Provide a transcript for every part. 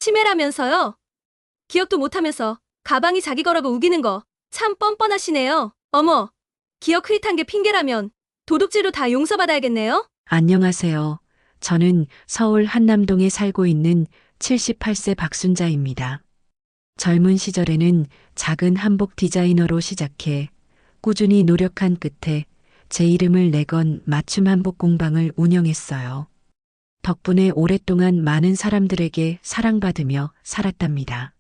치매라면서요? 기억도 못하면서 가방이 자기 거라고 우기는 거 참 뻔뻔하시네요. 어머, 기억 흐릿한 게 핑계라면 도둑질로 다 용서받아야겠네요? 안녕하세요. 저는 서울 한남동에 살고 있는 78세 박순자입니다. 젊은 시절에는 작은 한복 디자이너로 시작해 꾸준히 노력한 끝에 제 이름을 내건 맞춤 한복 공방을 운영했어요. 덕분에 오랫동안 많은 사람들에게 사랑받으며 살았답니다.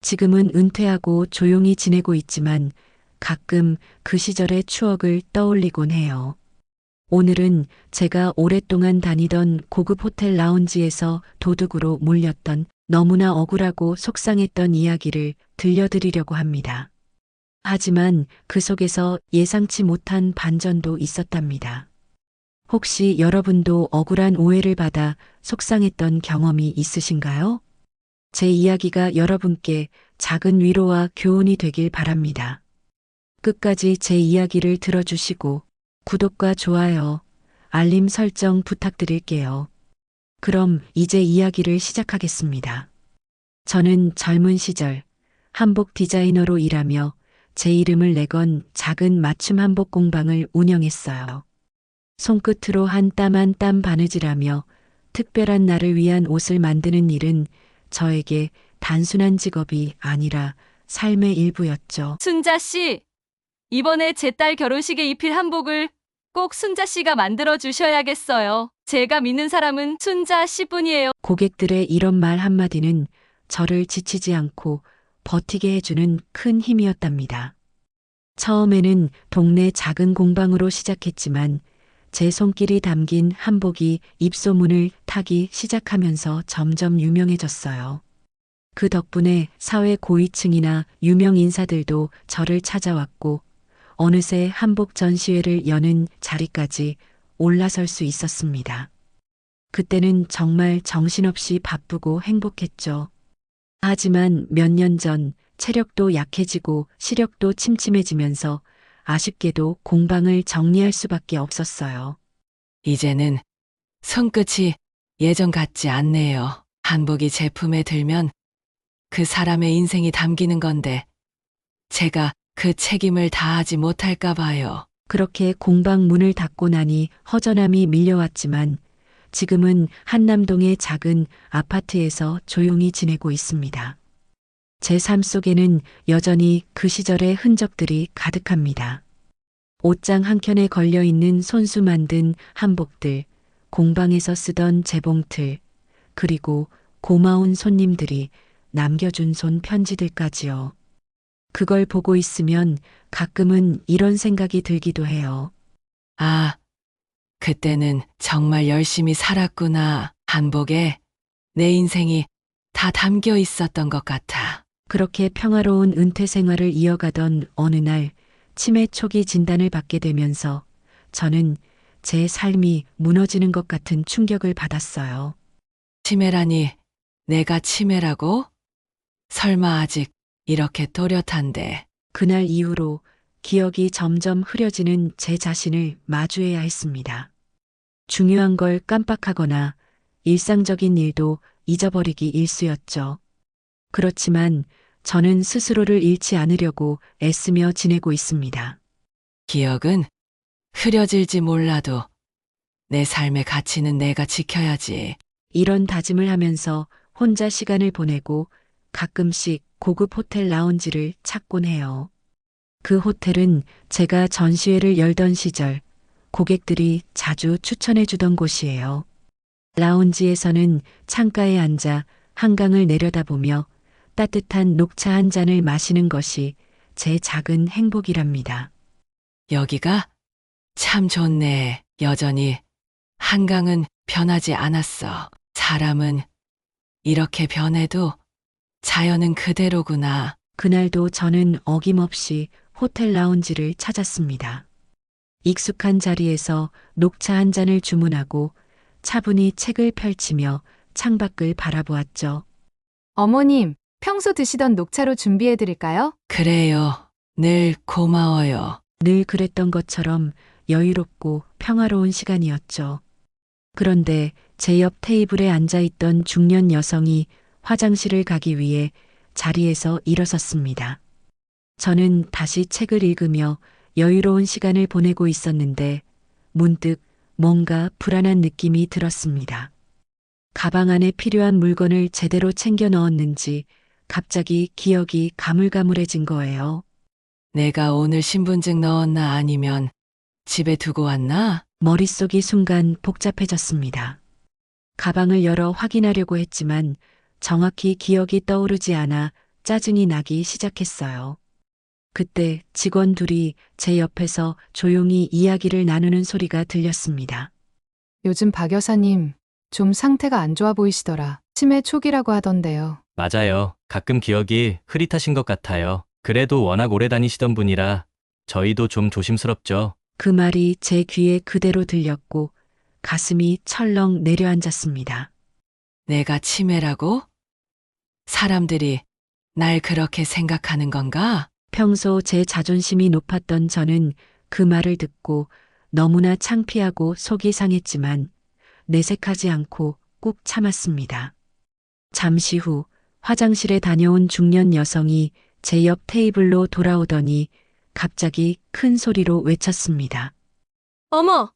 지금은 은퇴하고 조용히 지내고 있지만 가끔 그 시절의 추억을 떠올리곤 해요. 오늘은 제가 오랫동안 다니던 고급 호텔 라운지에서 도둑으로 몰렸던 너무나 억울하고 속상했던 이야기를 들려드리려고 합니다. 하지만 그 속에서 예상치 못한 반전도 있었답니다. 혹시 여러분도 억울한 오해를 받아 속상했던 경험이 있으신가요? 제 이야기가 여러분께 작은 위로와 교훈이 되길 바랍니다. 끝까지 제 이야기를 들어주시고 구독과 좋아요, 알림 설정 부탁드릴게요. 그럼 이제 이야기를 시작하겠습니다. 저는 젊은 시절 한복 디자이너로 일하며 제 이름을 내건 작은 맞춤 한복 공방을 운영했어요. 손끝으로 한 땀 한 땀 바느질하며 특별한 날을 위한 옷을 만드는 일은 저에게 단순한 직업이 아니라 삶의 일부였죠. 순자 씨, 이번에 제 딸 결혼식에 입힐 한복을 꼭 순자 씨가 만들어 주셔야겠어요. 제가 믿는 사람은 순자 씨뿐이에요. 고객들의 이런 말 한마디는 저를 지치지 않고 버티게 해주는 큰 힘이었답니다. 처음에는 동네 작은 공방으로 시작했지만 제 손길이 담긴 한복이 입소문을 타기 시작하면서 점점 유명해졌어요. 그 덕분에 사회 고위층이나 유명 인사들도 저를 찾아왔고 어느새 한복 전시회를 여는 자리까지 올라설 수 있었습니다. 그때는 정말 정신없이 바쁘고 행복했죠. 하지만 몇 년 전 체력도 약해지고 시력도 침침해지면서 아쉽게도 공방을 정리할 수밖에 없었어요. 이제는 손끝이 예전 같지 않네요. 한복이 제품에 들면 그 사람의 인생이 담기는 건데 제가 그 책임을 다하지 못할까 봐요. 그렇게 공방 문을 닫고 나니 허전함이 밀려왔지만 지금은 한남동의 작은 아파트에서 조용히 지내고 있습니다. 제 삶 속에는 여전히 그 시절의 흔적들이 가득합니다. 옷장 한켠에 걸려있는 손수 만든 한복들, 공방에서 쓰던 재봉틀, 그리고 고마운 손님들이 남겨준 손 편지들까지요. 그걸 보고 있으면 가끔은 이런 생각이 들기도 해요. 아, 그때는 정말 열심히 살았구나. 한복에 내 인생이 다 담겨 있었던 것 같아. 그렇게 평화로운 은퇴 생활을 이어가던 어느 날 치매 초기 진단을 받게 되면서 저는 제 삶이 무너지는 것 같은 충격을 받았어요. 치매라니 내가 치매라고? 설마 아직 이렇게 또렷한데. 그날 이후로 기억이 점점 흐려지는 제 자신을 마주해야 했습니다. 중요한 걸 깜빡하거나 일상적인 일도 잊어버리기 일쑤였죠. 그렇지만 저는 스스로를 잃지 않으려고 애쓰며 지내고 있습니다. 기억은 흐려질지 몰라도 내 삶의 가치는 내가 지켜야지. 이런 다짐을 하면서 혼자 시간을 보내고 가끔씩 고급 호텔 라운지를 찾곤 해요. 그 호텔은 제가 전시회를 열던 시절 고객들이 자주 추천해 주던 곳이에요. 라운지에서는 창가에 앉아 한강을 내려다보며 따뜻한 녹차 한 잔을 마시는 것이 제 작은 행복이랍니다. 여기가 참 좋네. 여전히 한강은 변하지 않았어. 사람은 이렇게 변해도 자연은 그대로구나. 그날도 저는 어김없이 호텔 라운지를 찾았습니다. 익숙한 자리에서 녹차 한 잔을 주문하고 차분히 책을 펼치며 창밖을 바라보았죠. 어머님, 평소 드시던 녹차로 준비해 드릴까요? 그래요. 늘 고마워요. 늘 그랬던 것처럼 여유롭고 평화로운 시간이었죠. 그런데 제 옆 테이블에 앉아 있던 중년 여성이 화장실을 가기 위해 자리에서 일어섰습니다. 저는 다시 책을 읽으며 여유로운 시간을 보내고 있었는데 문득 뭔가 불안한 느낌이 들었습니다. 가방 안에 필요한 물건을 제대로 챙겨 넣었는지 갑자기 기억이 가물가물해진 거예요. 내가 오늘 신분증 넣었나 아니면 집에 두고 왔나? 머릿속이 순간 복잡해졌습니다. 가방을 열어 확인하려고 했지만 정확히 기억이 떠오르지 않아 짜증이 나기 시작했어요. 그때 직원 둘이 제 옆에서 조용히 이야기를 나누는 소리가 들렸습니다. 요즘 박 여사님 좀 상태가 안 좋아 보이시더라. 치매 초기라고 하던데요. 맞아요. 가끔 기억이 흐릿하신 것 같아요. 그래도 워낙 오래 다니시던 분이라 저희도 좀 조심스럽죠. 그 말이 제 귀에 그대로 들렸고 가슴이 철렁 내려앉았습니다. 내가 치매라고? 사람들이 날 그렇게 생각하는 건가? 평소 제 자존심이 높았던 저는 그 말을 듣고 너무나 창피하고 속이 상했지만 내색하지 않고 꾹 참았습니다. 잠시 후 화장실에 다녀온 중년 여성이 제 옆 테이블로 돌아오더니 갑자기 큰 소리로 외쳤습니다. 어머,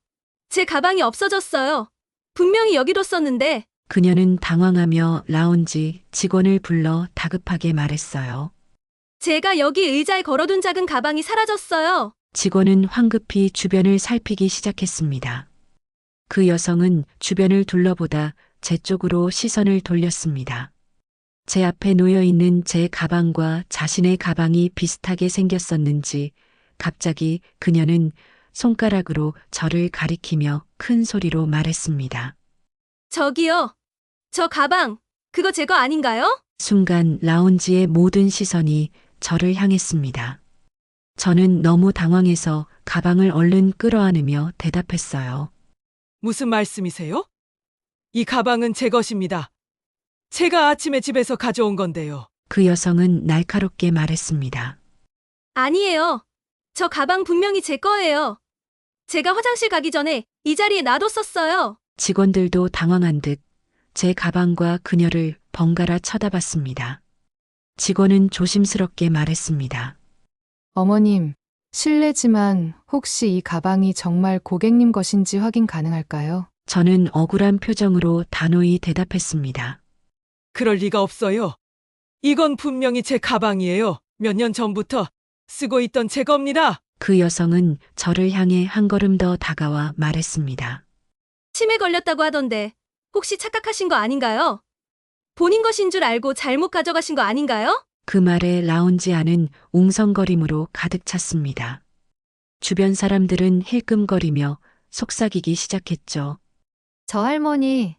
제 가방이 없어졌어요. 분명히 여기 뒀었는데. 그녀는 당황하며 라운지 직원을 불러 다급하게 말했어요. 제가 여기 의자에 걸어둔 작은 가방이 사라졌어요. 직원은 황급히 주변을 살피기 시작했습니다. 그 여성은 주변을 둘러보다 제 쪽으로 시선을 돌렸습니다. 제 앞에 놓여 있는 제 가방과 자신의 가방이 비슷하게 생겼었는지 갑자기 그녀는 손가락으로 저를 가리키며 큰 소리로 말했습니다. 저기요. 저 가방, 그거 제 거 아닌가요? 순간 라운지의 모든 시선이 저를 향했습니다. 저는 너무 당황해서 가방을 얼른 끌어안으며 대답했어요. 무슨 말씀이세요? 이 가방은 제 것입니다. 제가 아침에 집에서 가져온 건데요. 그 여성은 날카롭게 말했습니다. 아니에요. 저 가방 분명히 제 거예요. 제가 화장실 가기 전에 이 자리에 놔뒀었어요. 직원들도 당황한 듯 제 가방과 그녀를 번갈아 쳐다봤습니다. 직원은 조심스럽게 말했습니다. 어머님, 실례지만 혹시 이 가방이 정말 고객님 것인지 확인 가능할까요? 저는 억울한 표정으로 단호히 대답했습니다. 그럴 리가 없어요. 이건 분명히 제 가방이에요. 몇 년 전부터 쓰고 있던 제 겁니다. 그 여성은 저를 향해 한 걸음 더 다가와 말했습니다. 치매 걸렸다고 하던데 혹시 착각하신 거 아닌가요? 본인 것인 줄 알고 잘못 가져가신 거 아닌가요? 그 말에 라운지 안은 웅성거림으로 가득 찼습니다. 주변 사람들은 힐끔거리며 속삭이기 시작했죠. 저 할머니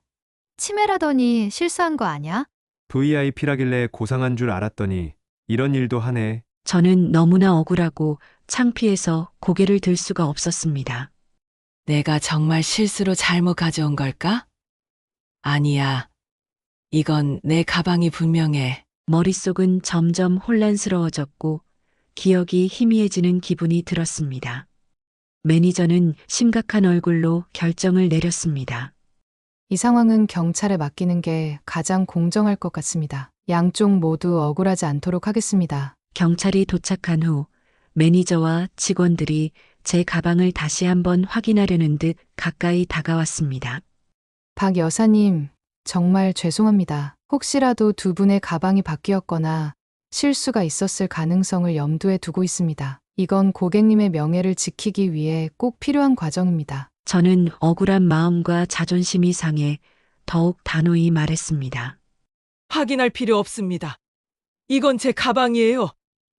치매라더니 실수한 거 아냐? VIP라길래 고상한 줄 알았더니 이런 일도 하네. 저는 너무나 억울하고 창피해서 고개를 들 수가 없었습니다. 내가 정말 실수로 잘못 가져온 걸까? 아니야. 이건 내 가방이 분명해. 머릿속은 점점 혼란스러워졌고 기억이 희미해지는 기분이 들었습니다. 매니저는 심각한 얼굴로 결정을 내렸습니다. 이 상황은 경찰에 맡기는 게 가장 공정할 것 같습니다. 양쪽 모두 억울하지 않도록 하겠습니다. 경찰이 도착한 후 매니저와 직원들이 제 가방을 다시 한번 확인하려는 듯 가까이 다가왔습니다. 박 여사님, 정말 죄송합니다. 혹시라도 두 분의 가방이 바뀌었거나 실수가 있었을 가능성을 염두에 두고 있습니다. 이건 고객님의 명예를 지키기 위해 꼭 필요한 과정입니다. 저는 억울한 마음과 자존심이 상해 더욱 단호히 말했습니다. 확인할 필요 없습니다. 이건 제 가방이에요.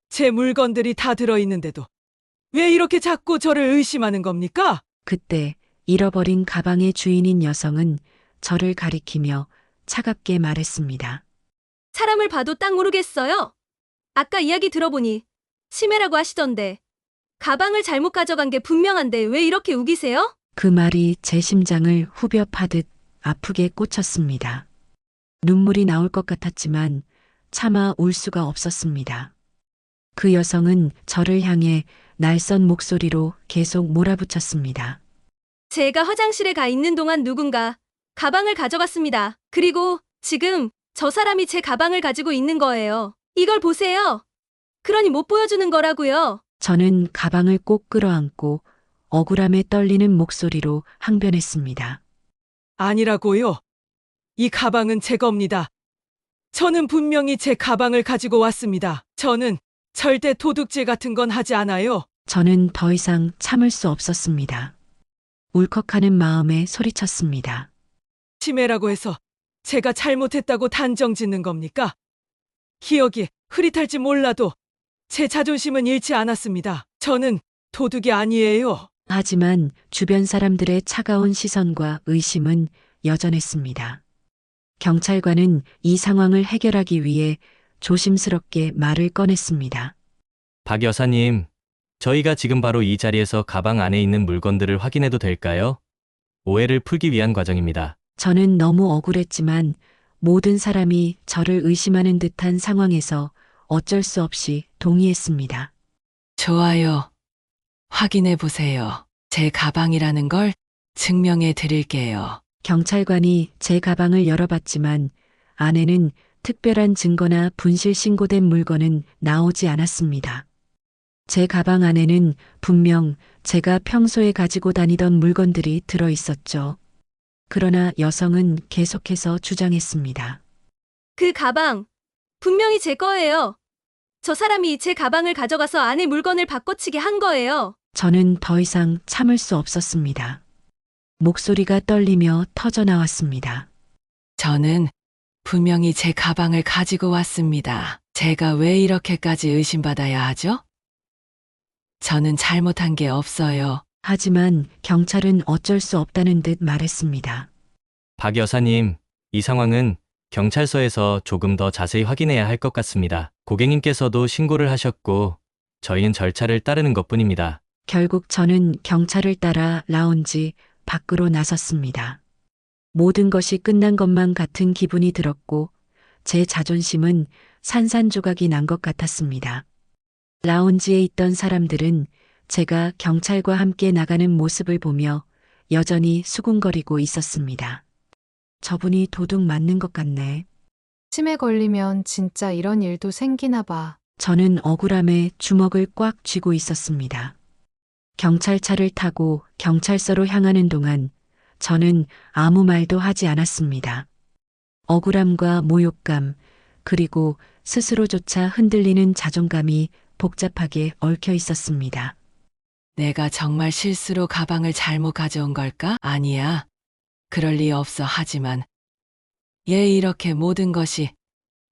제 물건들이 다 들어있는데도 왜 이렇게 자꾸 저를 의심하는 겁니까? 그때 잃어버린 가방의 주인인 여성은 저를 가리키며 차갑게 말했습니다. 사람을 봐도 딱 모르겠어요. 아까 이야기 들어보니 치매라고 하시던데 가방을 잘못 가져간 게 분명한데 왜 이렇게 우기세요? 그 말이 제 심장을 후벼 파듯 아프게 꽂혔습니다. 눈물이 나올 것 같았지만 차마 울 수가 없었습니다. 그 여성은 저를 향해 날선 목소리로 계속 몰아붙였습니다. 제가 화장실에 가 있는 동안 누군가 가방을 가져갔습니다. 그리고 지금 저 사람이 제 가방을 가지고 있는 거예요. 이걸 보세요. 그러니 못 보여주는 거라고요. 저는 가방을 꼭 끌어안고 억울함에 떨리는 목소리로 항변했습니다. 아니라고요. 이 가방은 제 겁니다. 저는 분명히 제 가방을 가지고 왔습니다. 저는 절대 도둑질 같은 건 하지 않아요. 저는 더 이상 참을 수 없었습니다. 울컥하는 마음에 소리쳤습니다. 치매라고 해서 제가 잘못했다고 단정 짓는 겁니까? 기억이 흐릿할지 몰라도 제 자존심은 잃지 않았습니다. 저는 도둑이 아니에요. 하지만 주변 사람들의 차가운 시선과 의심은 여전했습니다. 경찰관은 이 상황을 해결하기 위해 조심스럽게 말을 꺼냈습니다. 박 여사님, 저희가 지금 바로 이 자리에서 가방 안에 있는 물건들을 확인해도 될까요? 오해를 풀기 위한 과정입니다. 저는 너무 억울했지만 모든 사람이 저를 의심하는 듯한 상황에서 어쩔 수 없이 동의했습니다. 좋아요. 확인해 보세요. 제 가방이라는 걸 증명해 드릴게요. 경찰관이 제 가방을 열어봤지만 안에는 특별한 증거나 분실 신고된 물건은 나오지 않았습니다. 제 가방 안에는 분명 제가 평소에 가지고 다니던 물건들이 들어 있었죠. 그러나 여성은 계속해서 주장했습니다. 그 가방, 분명히 제 거예요. 저 사람이 제 가방을 가져가서 안에 물건을 바꿔치기 한 거예요. 저는 더 이상 참을 수 없었습니다. 목소리가 떨리며 터져 나왔습니다. 저는 분명히 제 가방을 가지고 왔습니다. 제가 왜 이렇게까지 의심받아야 하죠? 저는 잘못한 게 없어요. 하지만 경찰은 어쩔 수 없다는 듯 말했습니다. 박 여사님, 이 상황은 경찰서에서 조금 더 자세히 확인해야 할 것 같습니다. 고객님께서도 신고를 하셨고 저희는 절차를 따르는 것뿐입니다. 결국 저는 경찰을 따라 라운지 밖으로 나섰습니다. 모든 것이 끝난 것만 같은 기분이 들었고 제 자존심은 산산조각이 난 것 같았습니다. 라운지에 있던 사람들은 제가 경찰과 함께 나가는 모습을 보며 여전히 수군거리고 있었습니다. 저분이 도둑 맞는 것 같네. 치매 걸리면 진짜 이런 일도 생기나 봐. 저는 억울함에 주먹을 꽉 쥐고 있었습니다. 경찰차를 타고 경찰서로 향하는 동안 저는 아무 말도 하지 않았습니다. 억울함과 모욕감, 그리고 스스로조차 흔들리는 자존감이 복잡하게 얽혀 있었습니다. 내가 정말 실수로 가방을 잘못 가져온 걸까? 아니야. 그럴 리 없어. 하지만 얘 이렇게 모든 것이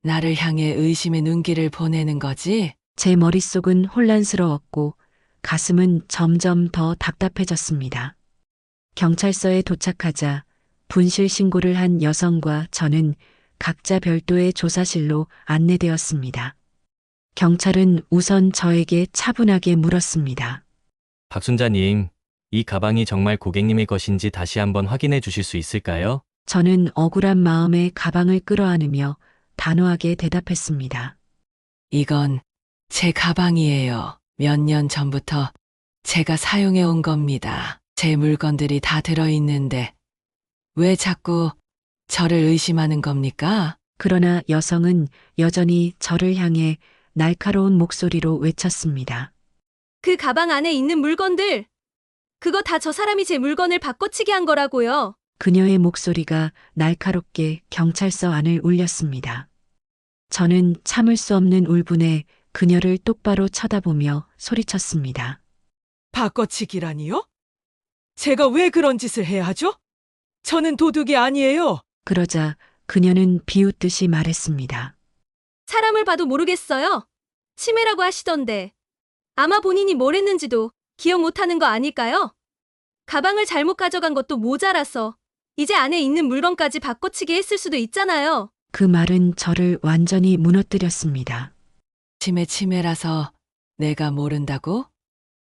나를 향해 의심의 눈길을 보내는 거지? 제 머릿속은 혼란스러웠고 가슴은 점점 더 답답해졌습니다. 경찰서에 도착하자 분실 신고를 한 여성과 저는 각자 별도의 조사실로 안내되었습니다. 경찰은 우선 저에게 차분하게 물었습니다. 박순자님, 이 가방이 정말 고객님의 것인지 다시 한번 확인해 주실 수 있을까요? 저는 억울한 마음에 가방을 끌어안으며 단호하게 대답했습니다. 이건 제 가방이에요. 몇 년 전부터 제가 사용해 온 겁니다. 제 물건들이 다 들어있는데 왜 자꾸 저를 의심하는 겁니까? 그러나 여성은 여전히 저를 향해 날카로운 목소리로 외쳤습니다. 그 가방 안에 있는 물건들, 그거 다 저 사람이 제 물건을 바꿔치기 한 거라고요. 그녀의 목소리가 날카롭게 경찰서 안을 울렸습니다. 저는 참을 수 없는 울분에 그녀를 똑바로 쳐다보며 소리쳤습니다. 바꿔치기라니요? 제가 왜 그런 짓을 해야 하죠? 저는 도둑이 아니에요. 그러자 그녀는 비웃듯이 말했습니다. 사람을 봐도 모르겠어요. 치매라고 하시던데. 아마 본인이 뭘 했는지도 기억 못하는 거 아닐까요? 가방을 잘못 가져간 것도 모자라서 이제 안에 있는 물건까지 바꿔치기 했을 수도 있잖아요. 그 말은 저를 완전히 무너뜨렸습니다. 치매라서 내가 모른다고?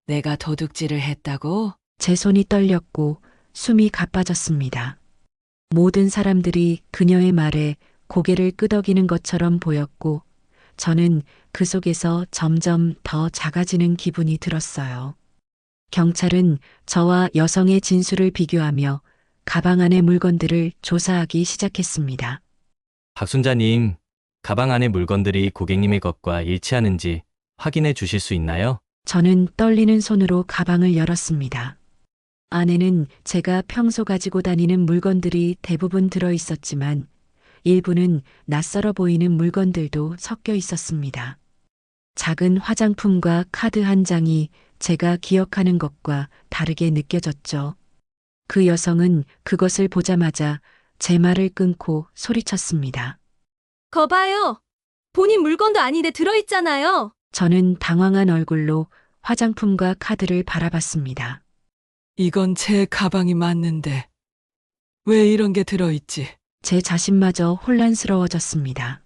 내가 도둑질을 했다고? 제 손이 떨렸고 숨이 가빠졌습니다. 모든 사람들이 그녀의 말에 고개를 끄덕이는 것처럼 보였고 저는 그 속에서 점점 더 작아지는 기분이 들었어요. 경찰은 저와 여성의 진술을 비교하며 가방 안의 물건들을 조사하기 시작했습니다. 박순자님, 가방 안의 물건들이 고객님의 것과 일치하는지 확인해 주실 수 있나요? 저는 떨리는 손으로 가방을 열었습니다. 안에는 제가 평소 가지고 다니는 물건들이 대부분 들어 있었지만 일부는 낯설어 보이는 물건들도 섞여 있었습니다. 작은 화장품과 카드 한 장이 제가 기억하는 것과 다르게 느껴졌죠. 그 여성은 그것을 보자마자 제 말을 끊고 소리쳤습니다. 거봐요. 본인 물건도 아닌데 들어있잖아요. 저는 당황한 얼굴로 화장품과 카드를 바라봤습니다. 이건 제 가방이 맞는데 왜 이런 게 들어있지? 제 자신마저 혼란스러워졌습니다.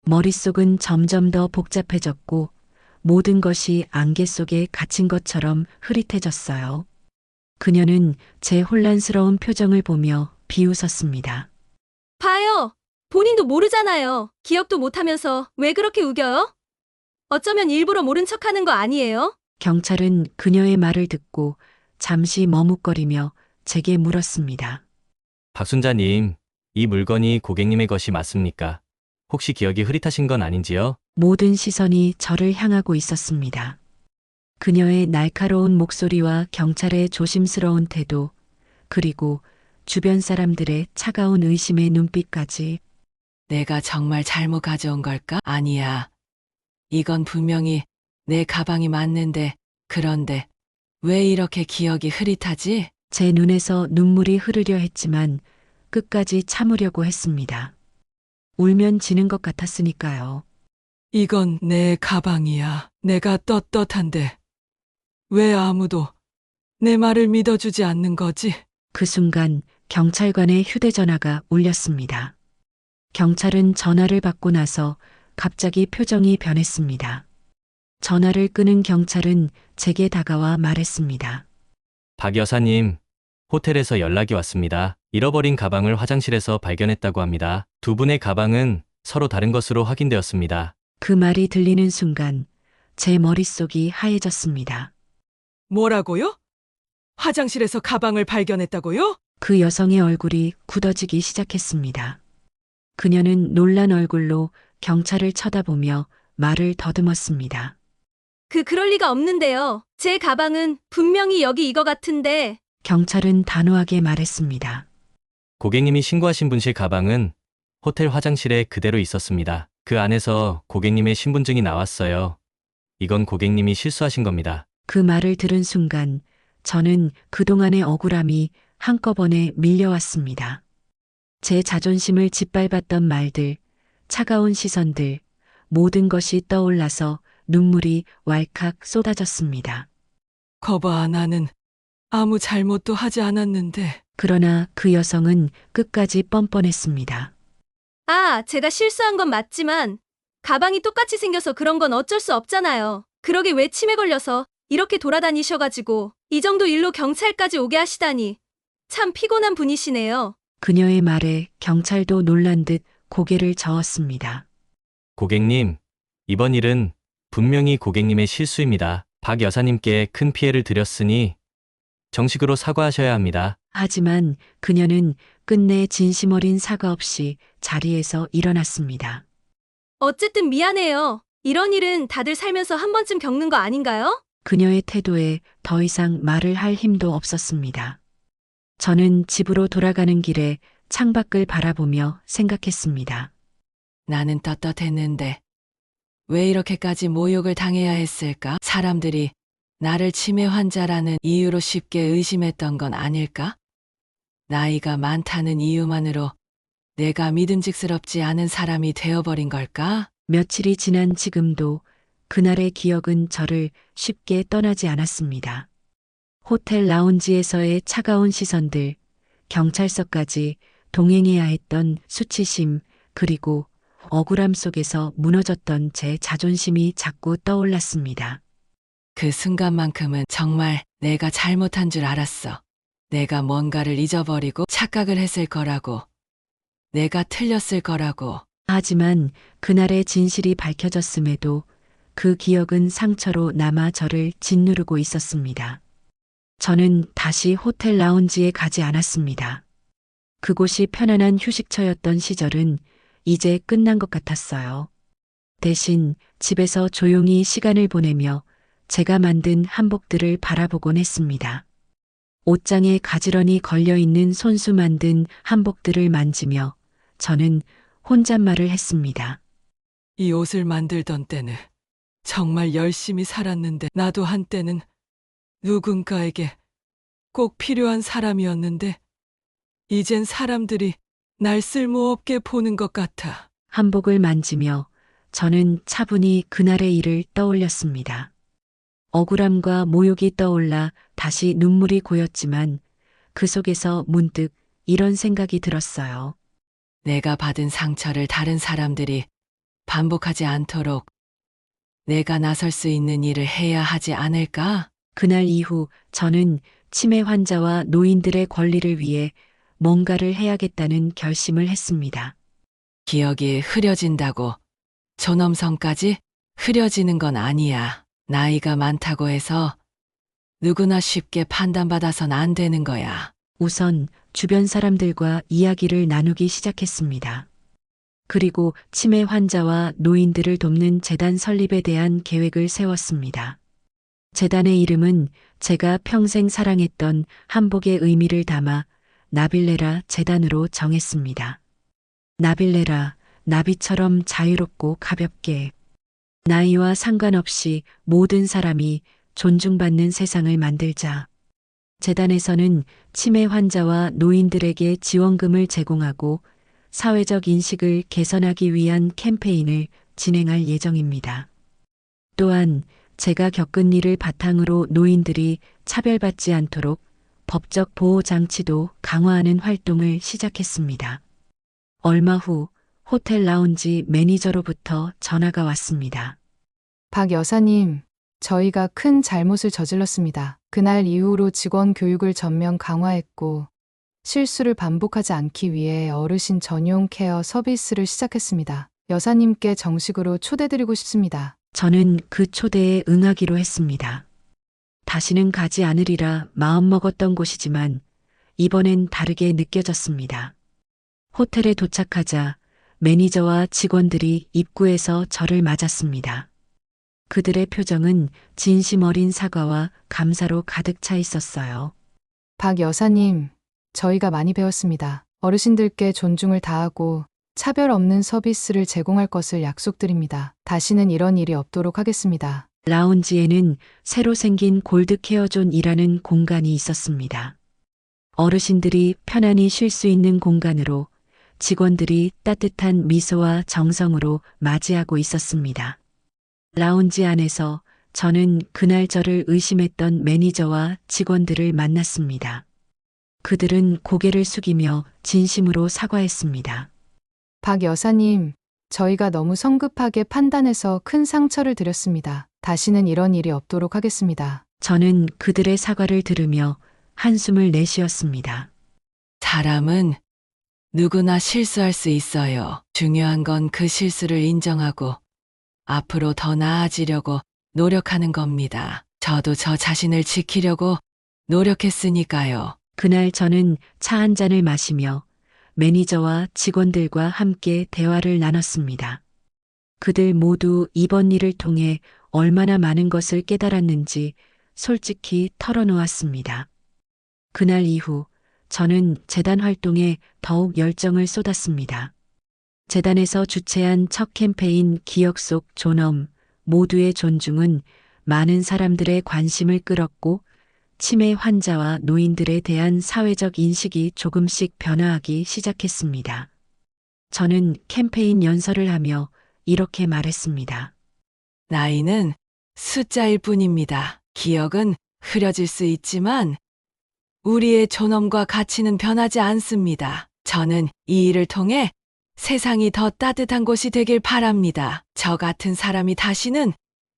머릿속은 점점 더 복잡해졌고 모든 것이 안개 속에 갇힌 것처럼 흐릿해졌어요. 그녀는 제 혼란스러운 표정을 보며 비웃었습니다. 봐요. 본인도 모르잖아요. 기억도 못하면서 왜 그렇게 우겨요? 어쩌면 일부러 모른 척하는 거 아니에요? 경찰은 그녀의 말을 듣고 잠시 머뭇거리며 제게 물었습니다. 박순자님, 이 물건이 고객님의 것이 맞습니까? 혹시 기억이 흐릿하신 건 아닌지요? 모든 시선이 저를 향하고 있었습니다. 그녀의 날카로운 목소리와 경찰의 조심스러운 태도, 그리고 주변 사람들의 차가운 의심의 눈빛까지. 내가 정말 잘못 가져온 걸까? 아니야. 이건 분명히 내 가방이 맞는데, 그런데 왜 이렇게 기억이 흐릿하지? 제 눈에서 눈물이 흐르려 했지만 끝까지 참으려고 했습니다. 울면 지는 것 같았으니까요. 이건 내 가방이야. 내가 떳떳한데 왜 아무도 내 말을 믿어주지 않는 거지? 그 순간 경찰관의 휴대전화가 울렸습니다. 경찰은 전화를 받고 나서 갑자기 표정이 변했습니다. 전화를 끊은 경찰은 제게 다가와 말했습니다. 박 여사님, 호텔에서 연락이 왔습니다. 잃어버린 가방을 화장실에서 발견했다고 합니다. 두 분의 가방은 서로 다른 것으로 확인되었습니다. 그 말이 들리는 순간 제 머릿속이 하얘졌습니다. 뭐라고요? 화장실에서 가방을 발견했다고요? 그 여성의 얼굴이 굳어지기 시작했습니다. 그녀는 놀란 얼굴로 경찰을 쳐다보며 말을 더듬었습니다. 그럴 리가 없는데요. 제 가방은 분명히 여기 이거 같은데. 경찰은 단호하게 말했습니다. 고객님이 신고하신 분실 가방은 호텔 화장실에 그대로 있었습니다. 그 안에서 고객님의 신분증이 나왔어요. 이건 고객님이 실수하신 겁니다. 그 말을 들은 순간 저는 그동안의 억울함이 한꺼번에 밀려왔습니다. 제 자존심을 짓밟았던 말들, 차가운 시선들, 모든 것이 떠올라서 눈물이 왈칵 쏟아졌습니다. 거봐, 나는 아무 잘못도 하지 않았는데. 그러나 그 여성은 끝까지 뻔뻔했습니다. 아, 제가 실수한 건 맞지만 가방이 똑같이 생겨서 그런 건 어쩔 수 없잖아요. 그러게 왜 치매 걸려서 이렇게 돌아다니셔가지고 이 정도 일로 경찰까지 오게 하시다니. 참 피곤한 분이시네요. 그녀의 말에 경찰도 놀란 듯 고개를 저었습니다. 고객님, 이번 일은 분명히 고객님의 실수입니다. 박 여사님께 큰 피해를 드렸으니 정식으로 사과하셔야 합니다. 하지만 그녀는 끝내 진심 어린 사과 없이 자리에서 일어났습니다. 어쨌든 미안해요. 이런 일은 다들 살면서 한 번쯤 겪는 거 아닌가요? 그녀의 태도에 더 이상 말을 할 힘도 없었습니다. 저는 집으로 돌아가는 길에 창밖을 바라보며 생각했습니다. 나는 떳떳했는데 왜 이렇게까지 모욕을 당해야 했을까? 사람들이 나를 치매 환자라는 이유로 쉽게 의심했던 건 아닐까? 나이가 많다는 이유만으로 내가 믿음직스럽지 않은 사람이 되어버린 걸까? 며칠이 지난 지금도 그날의 기억은 저를 쉽게 떠나지 않았습니다. 호텔 라운지에서의 차가운 시선들, 경찰서까지 동행해야 했던 수치심, 그리고 억울함 속에서 무너졌던 제 자존심이 자꾸 떠올랐습니다. 그 순간만큼은 정말 내가 잘못한 줄 알았어. 내가 뭔가를 잊어버리고 착각을 했을 거라고. 내가 틀렸을 거라고. 하지만 그날의 진실이 밝혀졌음에도 그 기억은 상처로 남아 저를 짓누르고 있었습니다. 저는 다시 호텔 라운지에 가지 않았습니다. 그곳이 편안한 휴식처였던 시절은 이제 끝난 것 같았어요. 대신 집에서 조용히 시간을 보내며 제가 만든 한복들을 바라보곤 했습니다. 옷장에 가지런히 걸려있는 손수 만든 한복들을 만지며 저는 혼잣말을 했습니다. 이 옷을 만들던 때는 정말 열심히 살았는데 나도 한때는 누군가에게 꼭 필요한 사람이었는데 이젠 사람들이 날 쓸모없게 보는 것 같아. 한복을 만지며 저는 차분히 그날의 일을 떠올렸습니다. 억울함과 모욕이 떠올라 다시 눈물이 고였지만 그 속에서 문득 이런 생각이 들었어요. 내가 받은 상처를 다른 사람들이 반복하지 않도록 내가 나설 수 있는 일을 해야 하지 않을까? 그날 이후 저는 치매 환자와 노인들의 권리를 위해 뭔가를 해야겠다는 결심을 했습니다. 기억이 흐려진다고 존엄성까지 흐려지는 건 아니야. 나이가 많다고 해서 누구나 쉽게 판단받아선 안 되는 거야. 우선 주변 사람들과 이야기를 나누기 시작했습니다. 그리고 치매 환자와 노인들을 돕는 재단 설립에 대한 계획을 세웠습니다. 재단의 이름은 제가 평생 사랑했던 한복의 의미를 담아 나빌레라 재단으로 정했습니다. 나빌레라, 나비처럼 자유롭고 가볍게 나이와 상관없이 모든 사람이 존중받는 세상을 만들자. 재단에서는 치매 환자와 노인들에게 지원금을 제공하고 사회적 인식을 개선하기 위한 캠페인을 진행할 예정입니다. 또한 제가 겪은 일을 바탕으로 노인들이 차별받지 않도록 법적 보호 장치도 강화하는 활동을 시작했습니다. 얼마 후 호텔 라운지 매니저로부터 전화가 왔습니다. 박 여사님, 저희가 큰 잘못을 저질렀습니다. 그날 이후로 직원 교육을 전면 강화했고 실수를 반복하지 않기 위해 어르신 전용 케어 서비스를 시작했습니다. 여사님께 정식으로 초대드리고 싶습니다. 저는 그 초대에 응하기로 했습니다. 다시는 가지 않으리라 마음먹었던 곳이지만 이번엔 다르게 느껴졌습니다. 호텔에 도착하자 매니저와 직원들이 입구에서 저를 맞았습니다. 그들의 표정은 진심 어린 사과와 감사로 가득 차 있었어요. 박 여사님, 저희가 많이 배웠습니다. 어르신들께 존중을 다하고 차별 없는 서비스를 제공할 것을 약속드립니다. 다시는 이런 일이 없도록 하겠습니다. 라운지에는 새로 생긴 골드 케어존이라는 공간이 있었습니다. 어르신들이 편안히 쉴 수 있는 공간으로 직원들이 따뜻한 미소와 정성으로 맞이하고 있었습니다. 라운지 안에서 저는 그날 저를 의심했던 매니저와 직원들을 만났습니다. 그들은 고개를 숙이며 진심으로 사과했습니다. 박 여사님, 저희가 너무 성급하게 판단해서 큰 상처를 드렸습니다. 다시는 이런 일이 없도록 하겠습니다. 저는 그들의 사과를 들으며 한숨을 내쉬었습니다. 사람은 누구나 실수할 수 있어요. 중요한 건 그 실수를 인정하고 앞으로 더 나아지려고 노력하는 겁니다. 저도 저 자신을 지키려고 노력했으니까요. 그날 저는 차 한 잔을 마시며 매니저와 직원들과 함께 대화를 나눴습니다. 그들 모두 이번 일을 통해 얼마나 많은 것을 깨달았는지 솔직히 털어놓았습니다. 그날 이후 저는 재단 활동에 더욱 열정을 쏟았습니다. 재단에서 주최한 첫 캠페인 기억 속 존엄, 모두의 존중은 많은 사람들의 관심을 끌었고 치매 환자와 노인들에 대한 사회적 인식이 조금씩 변화하기 시작했습니다. 저는 캠페인 연설을 하며 이렇게 말했습니다. 나이는 숫자일 뿐입니다. 기억은 흐려질 수 있지만 우리의 존엄과 가치는 변하지 않습니다. 저는 이 일을 통해 세상이 더 따뜻한 곳이 되길 바랍니다. 저 같은 사람이 다시는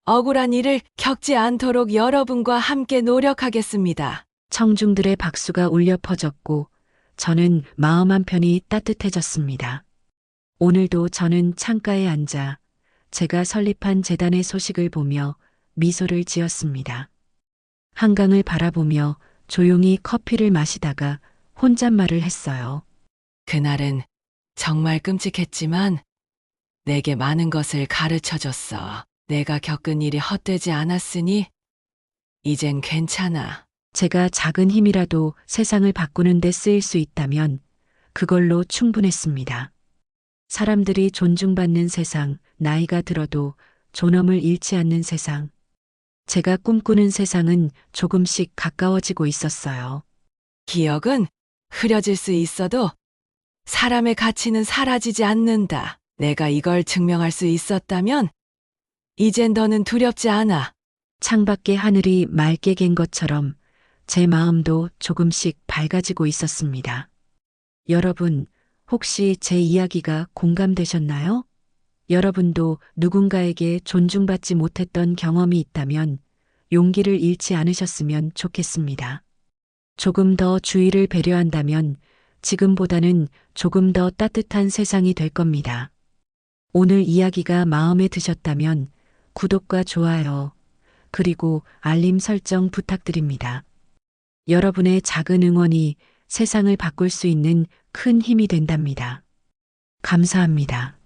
억울한 일을 겪지 않도록 여러분과 함께 노력하겠습니다. 청중들의 박수가 울려 퍼졌고 저는 마음 한편이 따뜻해졌습니다. 오늘도 저는 창가에 앉아 제가 설립한 재단의 소식을 보며 미소를 지었습니다. 한강을 바라보며 조용히 커피를 마시다가 혼잣말을 했어요. 그날은 정말 끔찍했지만 내게 많은 것을 가르쳐 줬어. 내가 겪은 일이 헛되지 않았으니 이젠 괜찮아. 제가 작은 힘이라도 세상을 바꾸는 데 쓰일 수 있다면 그걸로 충분했습니다. 사람들이 존중받는 세상, 나이가 들어도 존엄을 잃지 않는 세상. 제가 꿈꾸는 세상은 조금씩 가까워지고 있었어요. 기억은 흐려질 수 있어도 사람의 가치는 사라지지 않는다. 내가 이걸 증명할 수 있었다면 이젠 더는 두렵지 않아. 창밖의 하늘이 맑게 갠 것처럼 제 마음도 조금씩 밝아지고 있었습니다. 여러분, 혹시 제 이야기가 공감되셨나요? 여러분도 누군가에게 존중받지 못했던 경험이 있다면 용기를 잃지 않으셨으면 좋겠습니다. 조금 더 주위를 배려한다면 지금보다는 조금 더 따뜻한 세상이 될 겁니다. 오늘 이야기가 마음에 드셨다면 구독과 좋아요, 그리고 알림 설정 부탁드립니다. 여러분의 작은 응원이 세상을 바꿀 수 있는 큰 힘이 된답니다. 감사합니다.